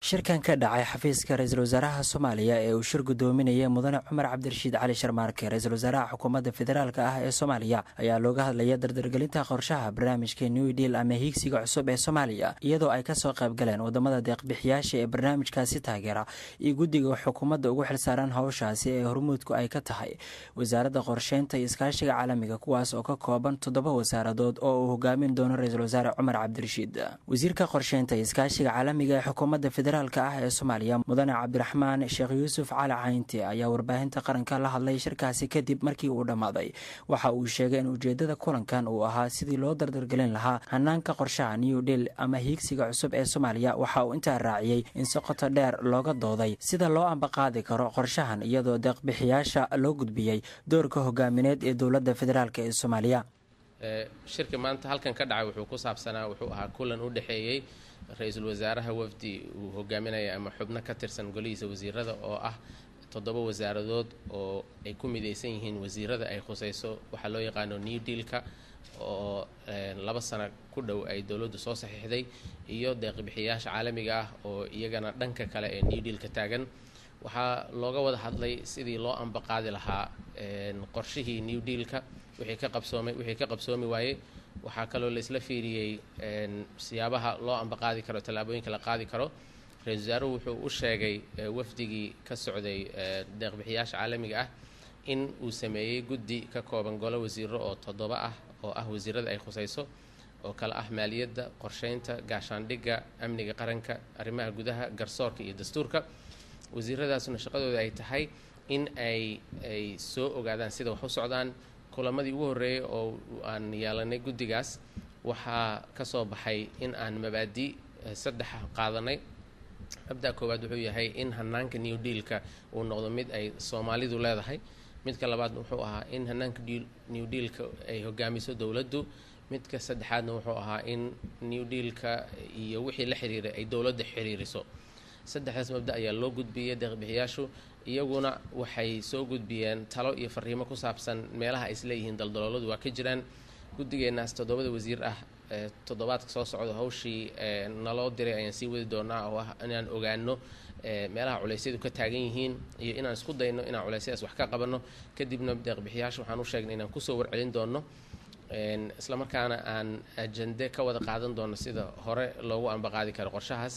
shirkan ka dhacay xafiiska ra-iisul wasaaraha soomaaliya ee uu shir gudoominaya mudane cumar cabdirashiid cali sharmaarke ra-iisul wasaaraha xukuumadda federaalk ah ee soomaaliya ayaa looga hadlaya dardargelinta qorshaha barnaamijka new deal ama hiigsiga cusub ee soomaaliya iyadoo ay kasoo qayb galeen wadamada deeqbixiyaasha ee barnaamijkaasi taageera iyo guddiga xukuumadda ugu xilsaaran howshaasi ee hormuudku ay ka tahay wasaaradda qorsheynta iyo iskaashiga caalamiga kuwaas oo ka kooban 7 wasaaradood oo uu hogaamin doono ra-iisul wasaare cumar cabdirashiid. wasiirka qorsheynta iyo iskaashiga caalamiga ee xukuumadda ah ee Soomaaliya mudane Cabdiraxmaan Sheekh Yuusuf Cali Caynti ayaa warbaahinta qaranka la hadlay shirkaasi kadib markii uu dhamaaday. waxa uu sheegay in ujeedada kulankan uu ahaa sidii loo dardargelin lahaa hanaanka qorshaha New Deal ama hiigsiga cusub ee Soomaaliya. waxa uu intaa raaciyay in si qoto dheer looga dooday sida loo ambaqaadi karo qorshahan iyadoo deeq-bixiyaasha loo gudbiyay doorka hogaamineed ee dowladda federaalk ee Soomaaliya. shirka maanta halkan ka dhacay wuxuu ku saabsanaa wuxuu ahaa kulan u dhaxeeyay ra-iisul wasaaraha wafdi uu hogaaminaya ama xubno ka tirsan golihiisa wasiirada oo ah 7 wasaaradood oo ay ku midaysan yihiin wasiirada ay khusayso waxaa loo yaqaano New Deal-ka oo 2 sano ku dhow ay dowladdu soo saxiixday iyo deeq-bixiyaasha caalamiga ah oo iyagana dhanka kale ee New Deal-ka taagan. waxaa looga wada hadlay sidii loo ambaqaadi lahaa qorshihii New Deal-ka wixii ka qabsoomi waayey. waxaa kaloo la isla fiiriyey siyaabaha loo ambaqaadi karo tallaabooyinka la qaadi karo. ra-iisul wasaaruhu wuxuu u sheegay wafdigii ka socday deeq-bixiyaasha caalamiga ah in uu sameeyey guddi ka kooban golo wasiiro oo 7 ah oo ah wasiirada ay khusayso oo kala ah maaliyadda, qorsheynta, gaashaandhigga, amniga qaranka, arrimaha gudaha, garsoorka iyo dastuurka. wasiiradaasuna shaqadooda ay tahay in ay soo ogaadaan sida wax u socdaan. kulamadii ugu horreeyay oo aan yeelanay guddigaas waxaa ka soo baxay in aan mabaadi 3 qaadanay. mabda koowaad wuxuu yahay in hanaanka New Deal-ka uu noqdo mid ay Soomaalidu leedahay. midka labaad wuxuu ahaa in hanaanka New Deal-ka ay hogaamiso dowladdu. midka saddexaadna wuxuu ahaa in New Deal-ka iyo wixii la xiriiray ay dowladda xiriiriso. 3daas mabda ayaa loo gudbiyay deeq-bixiyaashu iyaguna waxay soo gudbiyeen talo iyo fariimo ku saabsan meelaha ay isleeyihiin daldalooladu waa ka jiraan. guddigeenaas 7 wasiir ah toddobaadka soo socda hawshii naloo diray ayaan sii wadi doonaa oo ah inaan ogaano meelaha culeysyadu ka taagan yihiin iyo inaan isku dayno inaan culeysyadaas wax ka qabanno. kadibna deeq-bixiyaasha waxaan u sheegnay inaan kusoo warcelin doono isla markaana aan ajende ka wada qaadan doono sida hore loogu ambaqaadi karo qorshahaas.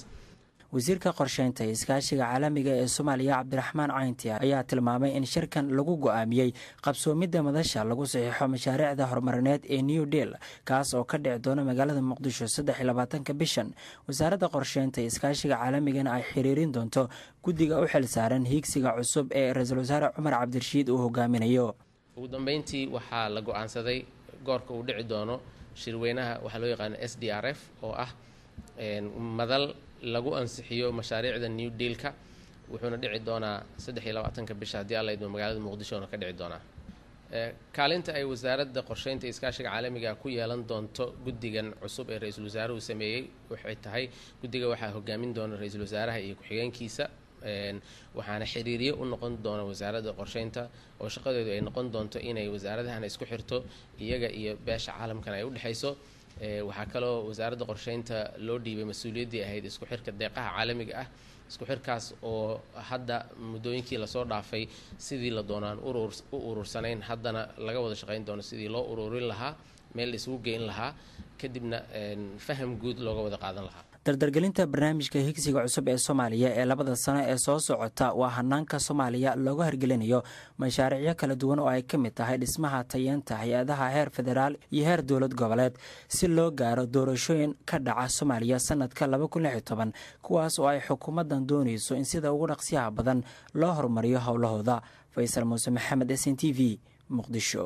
wasiirka qorsheynta iyo iskaashiga caalamiga ee Soomaaliya Cabdiraxmaan Caynti ayaa tilmaamay in shirkan lagu go'aamiyay qabsoomidda madasha lagu saxiixo mashaariicda horumarineed ee New Deal kaas oo ka dhici doona magaalada Muqdisho 23 bishan. wasaaradda qorsheynta iyo iskaashiga caalamigana ay xiriirin doonto guddiga u xilsaaran hiigsiga cusub ee ra-iisul wasaare Cumar Cabdirashiid uu hogaaminayo. ugu dambeyntii waxaa la go'aansaday goorka uu dhici doono shirweynaha waxaa loo yaqaan SDRF oo ah madal lagu ansixiyo mashaariicda New Deal-ka. wuxuuna dhici doonaa 23 bisha haddii alla idmo magaalada Muqdisho ka dhici doonaa. kaalinta ay wasaaradda qorsheynta iyo iskaashiga caalamiga ku yeelan doonto guddigan cusub ee ra-iisul wasaaruhu sameeyey waxay tahay guddiga waxaa hogaamin doona ra-iisul wasaaraha iyo ku-xigeenkiisa. waxaana xiriiriye u noqon doona wasaaradda qorsheynta oo shaqadeedu ay noqon doonto inay wasaaradahan isku xirto iyaga iyo beesha caalamkan ay u dhexayso. waxaa kaloo wasaaradda qorsheynta loo dhiibay mas-uuliyaddii ahayd isku xirka deeqaha caalamiga ah. isku xirkaas oo hadda muddooyinkii lasoo dhaafay sidii la doonaan u urursanayn haddana laga wada shaqayn doono sidii loo ururin lahaa meel la isugu geyn lahaa kadibna faham guud looga wada qaadan lahaa. dardargelinta barnaamijka higsiga cusub ee Soomaaliya ee 2 sano ee soo socota waa hanaanka Soomaaliya looga hirgelinayo mashaariicyo kala duwan oo ay ka mid tahay dhismaha tayeenta hay'adaha heer federaal iyo heer dowlad goboleed si loo gaaro doorashooyin ka dhaca Soomaaliya sanadka 2016 kuwaas oo ay xukuumaddan doonayso in sida ugu dhaqsiyaha badan loo horumariyo howlahooda. Faysal Muuse Maxamed, SNTV, Muqdisho.